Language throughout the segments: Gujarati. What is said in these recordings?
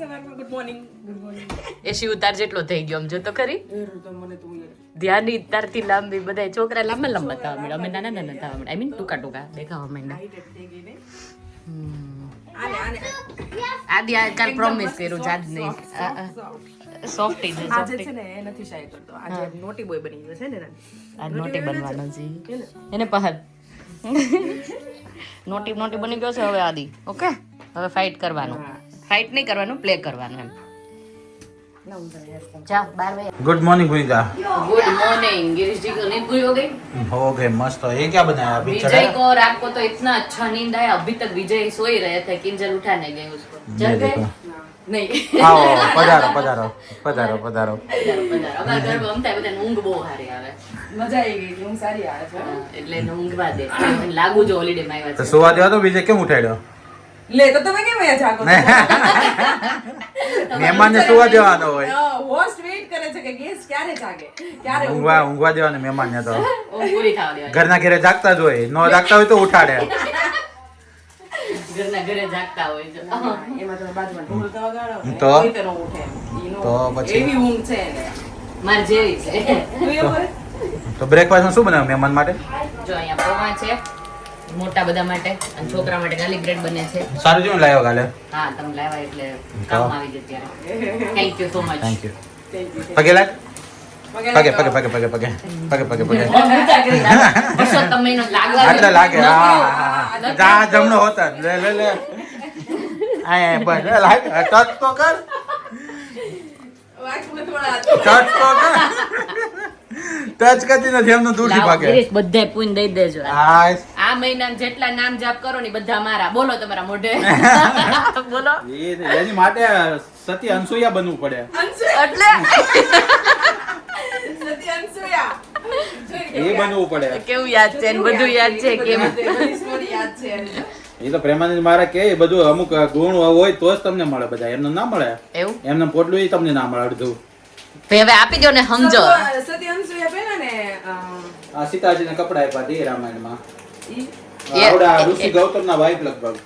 ગુડ મોર્નિંગ એસી ઉતાર જેટલો થઈ ગયો આમ જો તો ખરી ધ્યાન તારથી લાંબી બધા છોકરા લાંબા લાંબા થવા માંડ્યા અમે નાના નાના થવા માંડ્યા આઈ મીન ટૂંકા ટૂંકા દેખાવા માંડ્યા આદિ આ કાલ પ્રોમિસ કર્યું છે આજ નહીં સોફ્ટી છે આજે છે ને એ નથી શાય કરતો આજે નોટી બોય બની ગયો છે ને આ નોટી બનવાનો છે એને પહલ નોટી નોટી બની ગયો છે હવે આદિ ઓકે હવે ફાઇટ કરવાનું ફાઇટ નહીં કરવાનું પ્લે કરવાનું એમ जाओ 12 बजे गुड मॉर्निंग भूमिका गुड मॉर्निंग गिरीश जी को नींद पूरी हो गई हो गए मस्त हो ये क्या बनाया अभी विजय को और आपको तो इतना अच्छा नींद आया अभी तक विजय सो ही रहे थे किंजल उठाने गए उसको जग गए नहीं आओ पधारो पधारो पधारो पधारो અમારા ઘરમાં અમતા બધા ઊંઘ બહુ સારી આવે મજા આવી ગઈ ઊંઘ સારી આવે છે એટલે ઊંઘવા દે લાગુ જો હોલિડે માં આવ્યા तो सुवा दिया तो विजय क्यों उठाड्यो લે તો તમે કેમ અહીંયા જાગો મહેમાન ને સુવા દેવાનો હોય હોસ્ટ વેઇટ કરે છે કે ગેસ્ટ ક્યારે જાગે ક્યારે ઊંઘવા દેવાનો મહેમાન ને તો ઊંઘ પૂરી થવા દેવાની ઘરના ઘરે જાગતા જ હોય નો જાગતા હોય તો ઉઠાડે ઘરના ઘરે જાગતા હોય જો એમાં તમે બાજુમાં ઢોલકા વગાડો તો? કોઈ તો ન ઉઠે ઈનો તો પછી? એવી ઊંઘ છે ને માર જેવી છે તું એવું કરે તો બ્રેકફાસ્ટમાં શું બનાવ્યું મહેમાન માટે જો અહીંયા પૌવા છે મોટા બધા માટે અને છોકરા માટે ગાલી બ્રેડ બને છે સારું જેવું લાવ્યો કાલે હા તમે લાવ્યા એટલે કામ આવી જાય ત્યારે thank you so much thank you પગે લાગ પગે પગે પગે પગે પગે પગે પગે પગે પુરુષોત્તમ મહિનો લાગવા આટલા લાગે હા જા જમણો હોતા લે લે લે આય બસ લાગ ટચ તો કર વાંચમાં થોડા ટચ તો કર ટચ કરતી નથી એમનું દૂરથી ભાગે બધા પૂન દઈ દેજો હા આ મહિનામાં જેટલા નામ જાપ કરો ને બધા મારા બોલો તમારા મોઢે બોલો એની માટે સતી અનસુયા બનવું પડે એટલે સતી અનસુયા એ બનવું પડે કેવું યાદ છે ને બધું યાદ છે કેમ બધી સ્ટોરી યાદ છે એ તો પ્રેમાનંદ મારા કે બધું અમુક ગુણ હોય તો જ તમને મળે બધા એમને ના મળે એવું એમને પોટલું ય તમને ના મળે અડધું હવે આપી દો ને સમજો સતી અનસુયા પહેલા ને આ સીતાજીને કપડા આપ્યા તે રામાયણમાં ઈ આવડા ઋષિ ગૌતમના વાઇફ લગભગ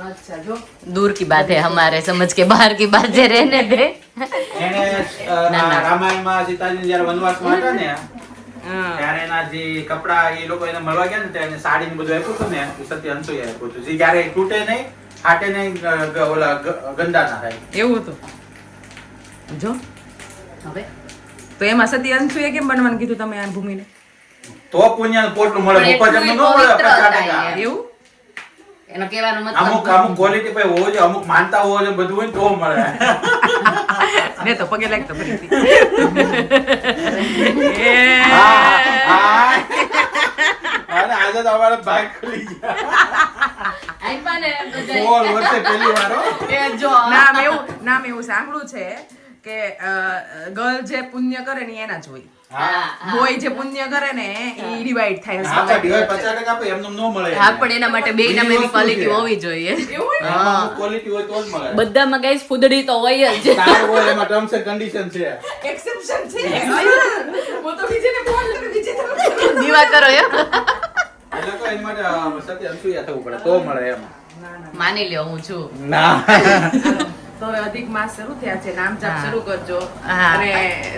અચ્છા જો दूर की बात है हमारे समझ के बाहर की बात है रहने दे એને રામાયણમાં સીતાજી જયારે વનવાસમાં હતા ને ત્યારે એના જે કપડા એ લોકો એને મળવા ગયા ને ત્યારે સાડી ને બધું આપ્યું હતું ને સત્ય અનસુયા આપ્યું હતું જે જયારે તૂટે નહીં ફાટે નહીં ઓલા ગંદા ના થાય એવું હતું જો હવે તો એમાં સતી અનસુયા કેમ બનવાનું કીધું તમે આ ભૂમિને તો પુણ્યનું પોટલું મળે પણ ઉપર જમનું ન એટલું મળે પવિત્ર પચાસ હતા ટકા. એ. એવું એનો કહેવાનો અમુક મતલબ અમુક ક્વોલિટી પર હોવો જોઈએ અમુક માનતા હોવો જોઈએ બધું હોય ને તો મળે ને તો પગે લાગતો ફરીથી અને આજે તો અમારે ભાગ ખુલી ગયા આપ્યા ને બધા. 16 વર્ષે પહેલી વાર હો. એ જો નામ એવું સાંભળ્યું છે કે ગર્લ જે પુણ્ય કરે ને એના જ હોય હા બોય જે પુણ્ય કરે ને એ ડિવાઈડ થાય હા તો ડિવાઈડ 50% આપે એમનું ન મળે હા પણ એના માટે બે નામ એવી ક્વોલિટી હોવી જોઈએ એવું હોય એમાં અમુક ક્વોલિટી હોય તો જ મળે બધામાં ગાઈસ ફૂદડી તો હોય જ તાર હોય એમાં ટર્મ્સ એન્ડ કન્ડિશન છે એક્સેપ્શન છે હું તો બીજેને ફોન કરું બીજે તો દીવા કરો એમ એટલે તો એની માટે સત્ય અનસુયા થવું પડે તો મળે એમ માની લ્યો હું છું ના તો હવે અધિક માસ શરૂ થયા છે નામ જાપ હા. શરૂ કરજો હા. અને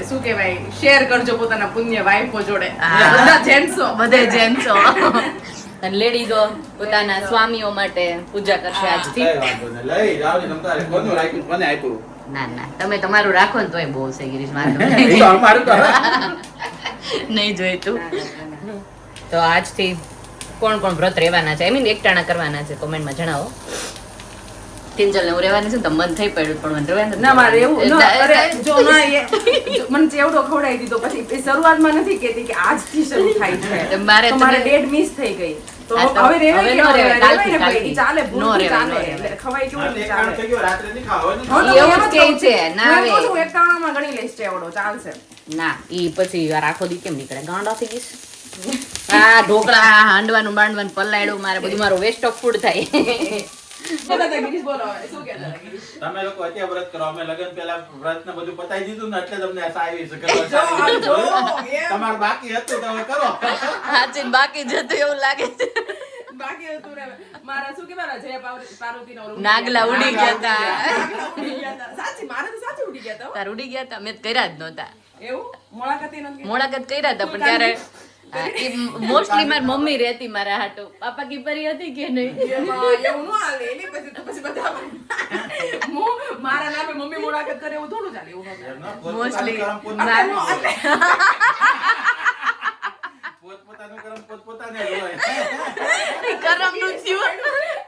શું કહેવાય શેર કરજો પોતાના પુણ્ય વાઈફો જોડે હા. બધા જેન્ટ્સો બધે જેન્ટ્સો અને લેડીઝો પોતાના સ્વામીઓ માટે પૂજા કરશે આજથી કઈ વાંધો નહીં. લઈ જાઓ ને તમ તારે કોનું રાખ્યું કોને આપ્યું ના ના તમે તમારું રાખો ને તોય બહુ છે ગિરીશ વાંધો એ નહીં. તો અમારું તો નહીં જોઈતું તો આજથી કોણ કોણ વ્રત રહેવાના છે આઈ મીન એકટાણા કરવાના છે કોમેન્ટમાં જણાવો કિંજલ ને હું રહેવાની છું ને તો મન થઈ પડ્યું પણ મને રહેવાનું ના મારે એવું ન, એટલે- અરે જો ના જો મને ચેવડો ખવડાવી દીધો પછી એ શરૂઆતમાં નથી કેતી કે આજથી શરૂ થાય છે મારે તો તો મારે ને- ડેટ મિસ થઈ ગઈ તો હા તો હવે રેવાય હવે કે નો ન રેવાય, રેવાય? કાલથી, રેવાય ને કાલથી. ભાઈ, ચાલે નો ભૂલથી રેવાય, ચાલે નો રેવાય. એટલે ખવાય કેવું એક ચાલે કામ થઈ ગયો રાત્રે નહીં ખાવાનું હું તો એવું એમ જ કહે કહું છે, છું. ના હું એમ કહું આવે. છું, એક ટાણામાં ગણી લઈશ ચેવડો ચાલશે ના ઈ પછી વાર આખો દી કેમ નીકળે ગાંડા થઈ ગઈશ આ ઢોકળા હાંડવાનું બાંડવાનું પલાયડું મારે બધું મારું વેસ્ટ ઓફ ફૂડ થાય બોલો તો ગિરીશ, બોલો હવે. શું કહેતા હતા ગિરીશ? તમે લોકો અત્યારે વ્રત કરો અમે લગન પહેલા વ્રત ને બધું પતાઈ દીધું ને એટલે તમને આશા આવી છે કે જો, જો, એમ. તમારે બાકી હતું તો હવે કરો હાચી બાકી જતું એવું લાગે છે બાકી હતું ને મારા શું કહેવાના જય પાર્વતીનો ઓલું નાગલા ઉડી ગયા હતા નાગલા ઉડી ગયા હતા. ગયા હતા હો. તાર ઉડી ગયા હતા મેં તો કર્યા જ નહોતા એવું મોળાકતી નથી મોડાકત કર્યા હતા પણ ત્યારે મોસ્ટલી મારી મમ્મી રહેતી મારા હાટો પાપા કી પરી હતી કે નહીં એમાં એવું ન હાલે એની પછી તો પછી બધા મારા નામે મમ્મી મોળાકત કરે એવું થોડું ચાલે એવું ન ચાલે. મોસ્ટલી પોતપોતાનું કરમ પોતપોતાને જ હોય. કરમ નું થયું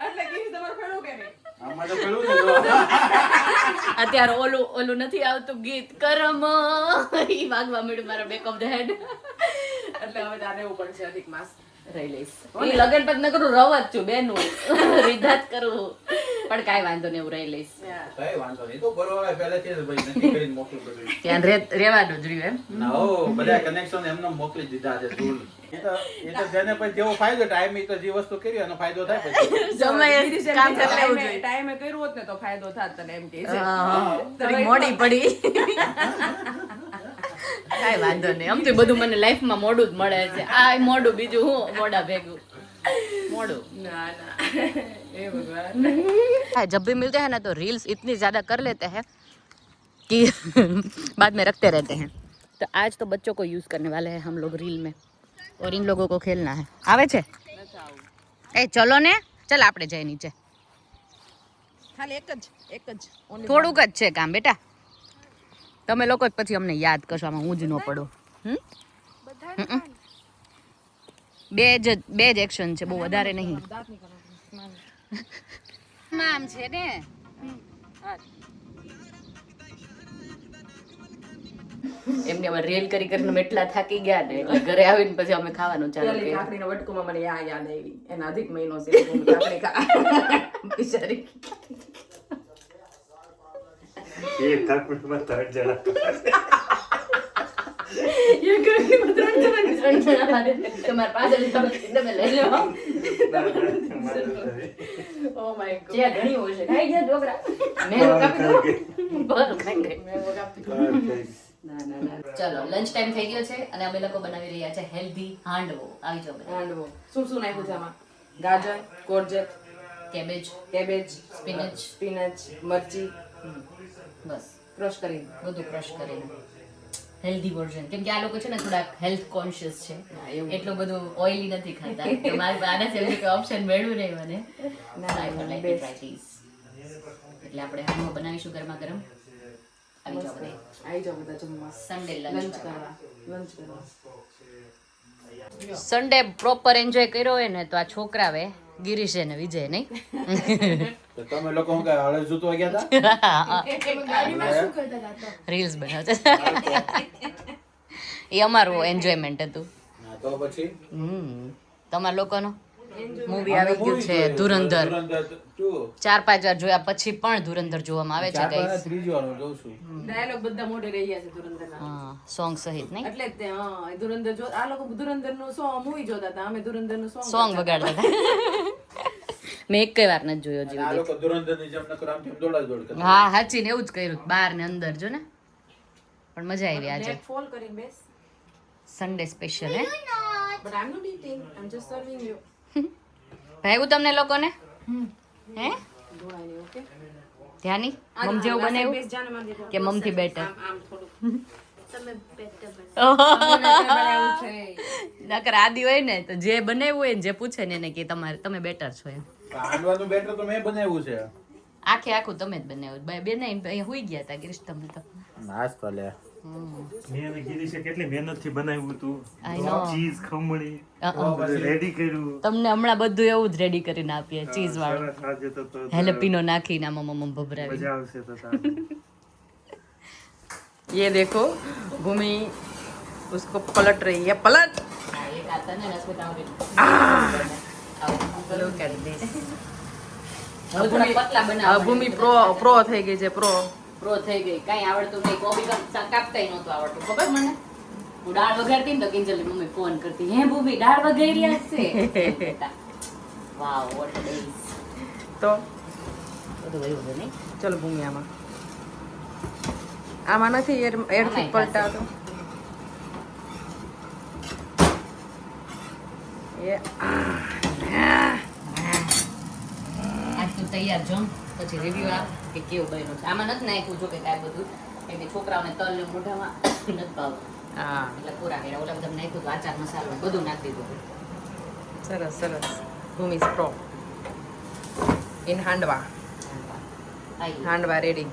એટલે ગીરી તમારે ફેડો કે નહીં આમાં તો પેલું જ હોય. અત્યારે ઓલું નથી આવતું ગીત કરમ ઈ વાગવા મળ્યું મારા બેક ઓફ ધ હેડ એટલે હવે તારે એવું પડશે અધિક માસ રહી લઈશ ઈ લગન પત ન કરું રવ જ છું બેનું રીધાત કરું પણ કાંઈ વાંધો નહીં હું રહી લઈશ કઈ વાંધો નહીં. તો બરોબર પહેલેથી જ ભાઈ નથી કરીને મોકલું બધું. ત્યાં રેવાનું જ રહ્યું એમ ના હો, બધા કનેક્શન એમને મોકલી દીધા છે ધૂળ. એ તો જેને પછી જેવો ફાયદો ટાઈમ તો જે વસ્તુ કરી એનો ફાયદો થાય પછી. સમય કામ કરી લેવું જોઈએ ટાઈમે કર્યું હોત ને તો ફાયદો થાત તને એમ કે છે થોડી મોડી પડી કાંઈ વાંધો નહીં આમથી બધું મને લાઈફમાં મોડું જ મળે છે આ મોડું બીજું હું મોડા ભેગું मोड़ो ना ना हे भगवान जब भी मिलते हैं ना तो रील्स इतनी ज़्यादा कर लेते हैं कि बाद में रखते रहते हैं। तो आज तो बच्चों को यूज़ करने वाले हैं हम लोग रील में और इन लोगों को खेलना है। आवे छे ए चलो ने चल આપણે જાય નીચે ખાલી એક જ થોડુંક જ છે કામ બેટા તમે લોકો જ પછી અમને યાદ કરશો આમાં હું જ ન પડું બે જ એક્શન છે બહુ વધારે નહીં નામ છે ને એમને અમે રેલ કરી કરીને એટલા થાકી ગયા ને એટલે ઘરે આવીને પછી અમે ખાવાનું ચાલુ કર્યું કાકડીના વટકુમાં મને યાદ આવી એના અધિક મહિનો છે કાકડી બિચારી એક કાકડીમાં 3 જણા ये करके मतलब जरा मारे तुम्हारे पास તમે લઈ લો ઓ માય ગોડ જે ઘણી હોય છે ખાઈ ગયા ઢોકળા મેંગો કાપી દો બસ મેંગો કાપી ના ના ના ચલો લંચ ટાઈમ થઈ ગયો છે અને અમે લોકો બનાવી રહ્યા છે હેલ્ધી હાંડવો આવી જાવ બધા હાંડવો શું શું નાખ્યું છે આમાં ગાજર કોર્જેટ કેબેજ સ્પિનચ મરચી બસ ક્રશ કરીને બધું ક્રશ કરીને હેલ્ધી વર્ઝન કેમ કે આ લોકો છે ને થોડા હેલ્થ કોન્શિયસ છે એટલું બધું ઓઇલી નથી ખાતા તો મારી આના સિવાય કોઈ ઓપ્શન મળ્યું નહીં મને ના I would like to try this એટલે આપણે હાંડવો બનાવીશું ગરમા ગરમ આવી જાવ બધા જમવા સન્ડે લંચ કરવા સન્ડે પ્રોપર એન્જોય કર્યો હોય ને તો આ છોકરાવે ગિરીશ ને વિજય નહીં તો તમે લોકો હું કઈ હળદ જૂતવા ગયા હતા રીલ્સ બનાવતા એ અમારું એન્જોયમેન્ટ હતું તો પછી તમારા લોકોનો મૂવી આવી ગયું છે ધુરંધર 4-5 વાર જોયા પછી પણ ધુરંધર જોવામાં આવે છે ગાઈસ ત્રીજી વાર હું જોઉં છું ડાયલોગ બધા મોઢે રહી ગયા છે ધુરંધરના હા સોંગ સહિત નહીં એટલે જ તે હા ધુરંધર જો આ લોકો ધુરંધર નું સોંગ મૂવી જોતા હતા અમે ધુરંધર નું સોંગ વગાડતા હતા મેં એક વાર નથી જોયો આ જીવ લોકો ધુરંધરની જેમ નકર આમ તેમ દોડ કરે. હા હાચી ને એવું જ કર્યું બહાર ને અંદર જો ને પણ મજા આવી આજે ફોલ કરીને બેસ સન્ડે સ્પેશિયલ હે but I am not eating I am just serving you ભાગ્યું તમને લોકોને હે ધોળાઈ નહીં ઓકે ધ્યાની મમ જેવું બનાવ્યું બેસ જાને માં દેખો કે મમથી બેટર આમ થોડું નકર આદિ હોય ને તો જે બનાવ્યું હોય ને જે પૂછે ને એને કે તમે બેટર છો એમ હાંડવાનું બેટર તો મેં બનાવ્યું છે આખું તમે જ બનાવ્યું બે નહીં અહીંયા હુઈ ગયા હતા ગિરીશ તમે તો નાશ તો લે મેં એને કીધી છે કેટલી મહેનતથી બનાવ્યું તું I know. ચીઝ ખમણી રેડી કર્યું તમને હમણાં બધું એવું જ રેડી કરીને આપીએ ચીઝ વાળું સરસ આજે તો હેલપીનો નાખીને આમાં મમ્મ ભભરાવી મજા આવશે તો સારું ये देखो भूमि उसको पलट रही है पलट એક આતા ને રસગુલ્લા Look at this. પતલા બનાવ આ ભૂમિ પ્રો થઈ ગઈ છે પ્રો પ્રો થઈ ગઈ કઈ આવડતું નહીં કોબી કાપતાય નહોતું આવડતું ખબર મને હું દાળ વઘારતી ને તો કિંજલની મમ્મી ફોન કરતી હે ભૂમિ દાળ વઘારી હશે વાવ વોટ ડેઝ તો બધું વયું છે નહીં ચલો ભૂમિ આમાં નથી એરથી પલટાવતો એ આજ તું તૈયાર જો પછી રિવ્યુ આપ કે કેવું બન્યું છે આમાં નથી નાખ્યું જો કે કાંઈ બધું કેમ કે છોકરાઓને તલ ને મોઢામાં નથી ભાવતું હા એટલે પૂરા કર્યા ઓલા બધા નાખ્યું હતું આચાર મસાલો બધું નાખી દીધું સરસ સરસ ભૂમિસ પ્રો ઇન હાંડવા હાંડવા રેડી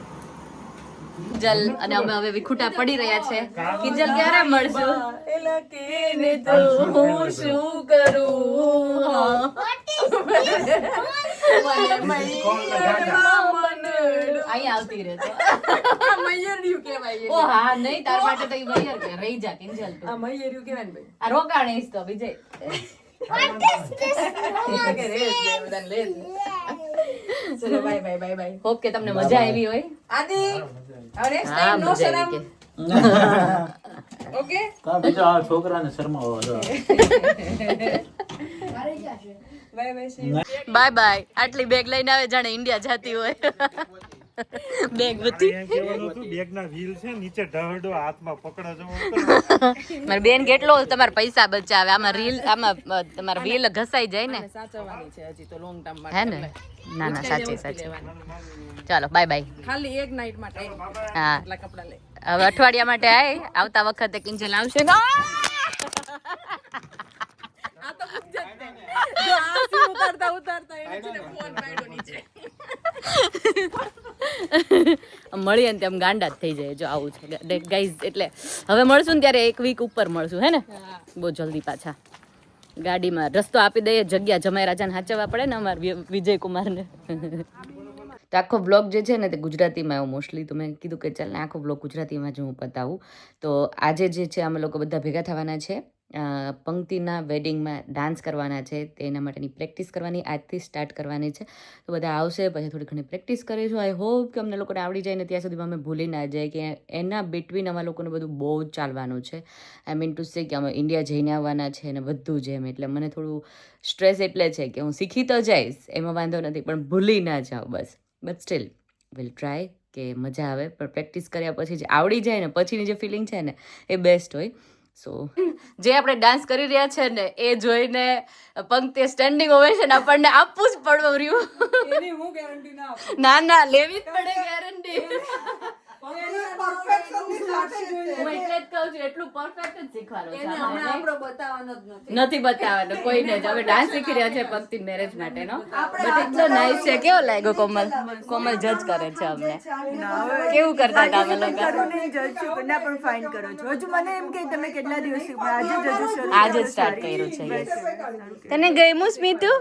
કિંજલ અને અમે હવે વિખુટા પડી રહ્યા છે કિંજલ ક્યારે મળશું એલા કેને તો હું શું કરું અહીંયા આવતી રહે તો મયર્યું કહેવાય ઓ હા નહીં તાર માટે તો ઈ મયર કે રહી જા કિંજલ તું આ મયર્યું કહેવાય ને ભાઈ આ રોકાણીશ તો વિજય ચલો bye bye bye bye hope કે તમને મજા આવી હોય આદિ હવે next હા time no મજા શરમ આવી ઓકે બીજા છોકરાને શરમાવો bye bye see bye bye આટલી બેગ લઈને આવે જાણે ઇન્ડિયા જાતી હોય બેગ બધી એમ કહેવાનું હતું બેગના વ્હીલ છે નીચે ઢહડો હાથમાં પકડો જવો મારી બેન કેટલો તમારા પૈસા બચાવે આમાં રીલ આમાં તમારા વ્હીલ ઘસાઈ જાય ને સાચવવાની છે હજી તો લોંગ ટર્મ હે ને ના ના સાચી સાચી ચાલો બાય બાય ખાલી એક નાઈટ માટે હા એટલા કપડા લે હવે અઠવાડિયા માટે આય આવતા વખતે કિંજલ આવશે ને આ તો મુજ્જત છે જો આ સીન ઉતારતા ઉતારતા એને છે ને ફોન પાડ્યો નીચે મળીએ ને તેમ ગાંડા જ થઈ જાય જો આવું છે ગાઈઝ એટલે હવે મળશું ને ત્યારે એક વીક ઉપર મળશું હે ને બહુ જલ્દી પાછા ગાડીમાં રસ્તો આપી દઈએ જગ્યા જમાઈ રાજાને સાચવવા પડે ને અમારે વિજય કુમારને તો આખો બ્લોગ જે છે ને તે ગુજરાતીમાં આવ્યો મોસ્ટલી તો મેં કીધું કે ચાલ ને આખો બ્લોગ ગુજરાતીમાં જ હું બતાવું તો આજે જે છે અમે લોકો બધા ભેગા થવાના છે પંક્તિના વેડિંગમાં ડાન્સ કરવાના છે તેના માટેની પ્રેક્ટિસ કરવાની આજથી સ્ટાર્ટ કરવાની છે તો બધા આવશે પછી થોડી ઘણી પ્રેક્ટિસ કરીશું આઈ હોપ કે અમને લોકોને આવડી જાય ને ત્યાં સુધીમાં અમે ભૂલી ના જાય કે એના બિટવીન અમારા લોકોને બધું બહુ જ ચાલવાનું છે આઈ મીન ટુ સે કે અમે ઇન્ડિયા જઈને આવવાના છે અને બધું જ એમ એટલે મને થોડું સ્ટ્રેસ એટલે છે કે હું શીખી તો જઈશ એમાં વાંધો નથી પણ ભૂલી ના જાઉં બસ બટ સ્ટીલ વિલ ટ્રાય કે મજા આવે પણ પ્રેક્ટિસ કર્યા પછી જે આવડી જાય ને પછીની જે ફિલિંગ છે ને એ બેસ્ટ હોય સો જે આપણે ડાન્સ કરી રહ્યા છે ને એ જોઈને પંક્તિ સ્ટેન્ડિંગ ઓવેશન આપણને આપવું જ પડવું રહ્યું એની હું ગેરંટી ના આપું ના ના લેવી જ પડે ગેરંટી એની પરફેક્શન ની સાથે જોઈએ હું એટલે જ કહું છું એટલું પરફેક્ટ જ શીખવાનું છે એને હમણાં અમારે. આપણો બતાવવાનો જ નથી નથી બતાવવાનું કોઈને જ હવે ડાન્સ શીખી રહ્યા છે પંક્તિ મેરેજ માટેનો બટ એટલો નાઈસ છે કેવો લાગ્યો કોમલ કોમલ જજ કરે છે અમને કેવું કરતા હતા અમે લોકો ના પણ ફાઇન કરો છો હજુ મને એમ કે તમે કેટલા દિવસથી આજે જ હજુ શરૂ આજે જ સ્ટાર્ટ કર્યું છે યસ તને ગમ્યું સ્મિતુ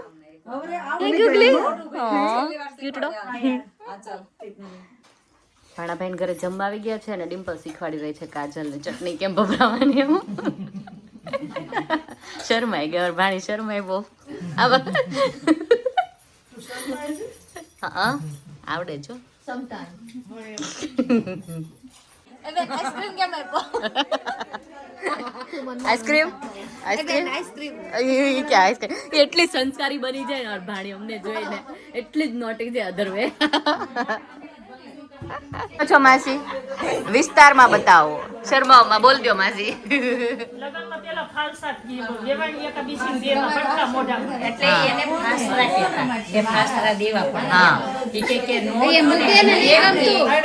ગુગલી ક્યુટડો ભાણાભાઈ ઘરે જમવા આવી ગયા છે અને ડિમ્પલ શીખવાડી રહી છે કાજલ ને ચટણી કેમ ભભરાવાની એમ શરમાઈ ગયો ભાણી શરમાઈ બહુ હા આવડે જો આઈસ્ક્રીમ આઈસ્ક્રીમ કે આઈસ્ક્રીમ એટલી સંસ્કારી બની જાય ને ભાણી અમને જોઈને એટલી જ નોટી છે અધર વે છો માસી વિસ્તારમાં બતાવો શર્માઓમાં બોલ દો માસી લગનમાં પેલા ફાલસા દેવાની એક બીસી દેવા ફટકા મોઢામાં એટલે એને ફાસરા કહેતા એ ફાસરા દેવા પડે હા ઈ કે નો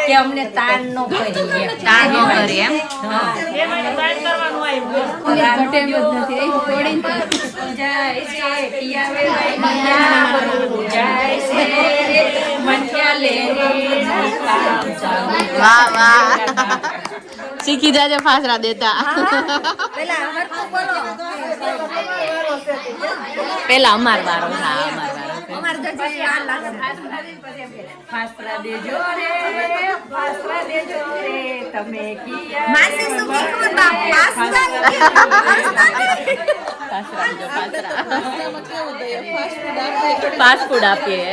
કે અમને તાણ નો કરી એમ તાણ નો કરી એમ દેવાને દાન કરવાનું આવ્યું જાય છે પિયાવે મૈયા બધું જાય છે મન્યા લે વાહ વાહ શીખી જાજે ફાસરા દેતા પેલા અમાર વારો હા અમાર વારો ફાસરા દેજો રે તમે કિયા માસી શું કીધું ફાસરા દેજો ફાસરા ફાસ્ટ ફૂડ આપીએ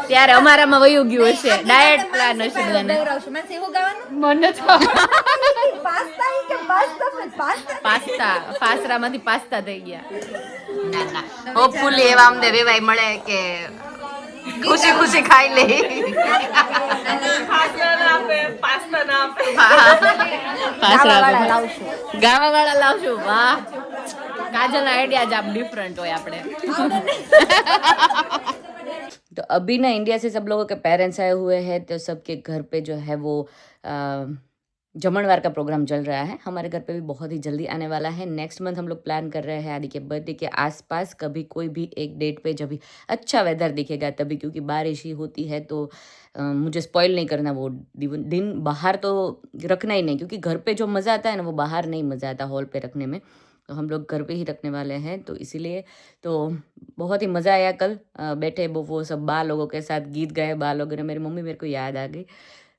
ત્યારે અમારામાં વયું ગયું હશે ડાયટ પ્લાન હશે બધાને મને તો પાસ્તા ફાસરામાંથી પાસ્તા થઈ ગયા ના ના હોપફુલી એવા અમને વેવાય મળે કે ખુશી ખુશી ખાઈ લે ગાવા વાળા લાવશું વાહ काजल आइडिया जब डिफरेंट हो આપણે तो अभी ना इंडिया से सब लोगों के पेरेंट्स आए हुए हैं तो सबके घर पे जो है वो जमणवार का प्रोग्राम चल रहा है. हमारे घर पे भी बहुत ही जल्दी आने वाला है. नेक्स्ट मंथ हम लोग प्लान कर रहे हैं आदि के बर्थडे के आसपास कभी कोई भी एक डेट पे जब भी अच्छा वेदर दिखेगा तभी, क्योंकि बारिश ही होती है तो मुझे स्पॉइल नहीं करना वो दिन. बाहर तो रखना ही नहीं, क्योंकि घर पे जो मज़ा आता है ना वो बाहर नहीं मज़ा आता हॉल पे रखने में. तो हम लोग घर पे ही रखने वाले हैं तो इसीलिए तो बहुत ही मज़ा आया कल बैठे वो सब बा लोगों के साथ गीत गाए. बा लोगों ने, मेरी मम्मी मेरे को याद आ गई.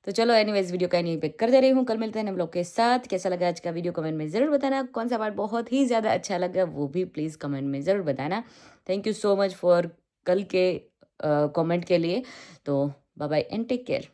तो चलो एनीवेज वीडियो का यहीं पे कर दे रही हूँ. कल मिलते हैं हम लोग के साथ. कैसा लगा आज का वीडियो कमेंट में ज़रूर बताना. कौन सा पार्ट बहुत ही ज़्यादा अच्छा लगा वो भी प्लीज़ कमेंट में ज़रूर बताना. Thank you so much for कल के कमेंट के लिए. तो bye bye and take care.